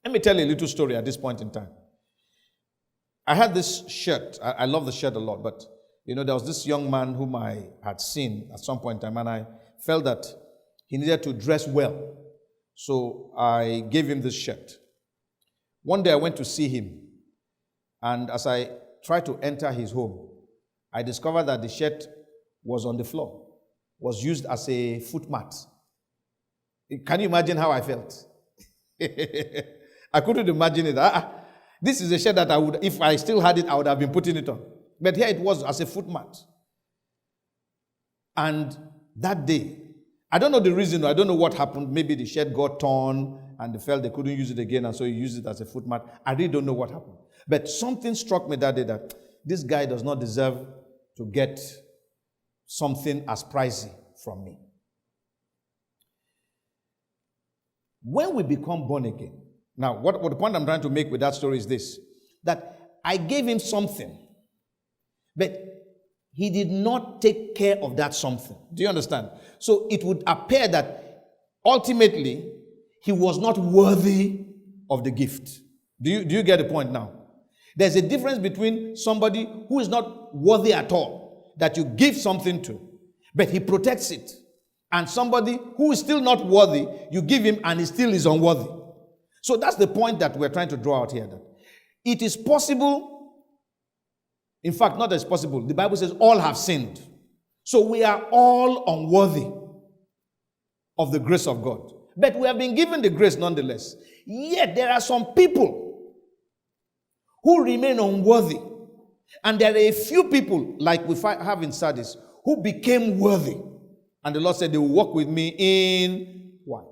Let me tell you a little story at this point in time. I had this shirt. I love the shirt a lot, but there was this young man whom I had seen at some point in time, and I felt that he needed to dress well. So I gave him this shirt. One day I went to see him, and as I tried to enter his home, I discovered that the shirt was on the floor, was used as a foot mat. Can you imagine how I felt? I couldn't imagine it. This is a shirt that I would, if I still had it, I would have been putting it on. But here it was as a foot mat. And that day, I don't know the reason, I don't know what happened. Maybe the shirt got torn and they felt they couldn't use it again, and so he used it as a foot mat. I really don't know what happened. But something struck me that day that this guy does not deserve to get something as pricey from me. When we become born again, now what the point I'm trying to make with that story is this, that I gave him something, but he did not take care of that something. Do you understand? So it would appear that ultimately he was not worthy of the gift. Do you get the point now? There's a difference between somebody who is not worthy at all, that you give something to, but he protects it, and somebody who is still not worthy, you give him and he still is unworthy. So that's the point that we're trying to draw out here. That it is possible, in fact, not as possible. The Bible says all have sinned. So we are all unworthy of the grace of God. But we have been given the grace nonetheless. Yet there are some people who remain unworthy. And there are a few people, like we have in Sardis, who became worthy. And the Lord said, they will walk with me in white.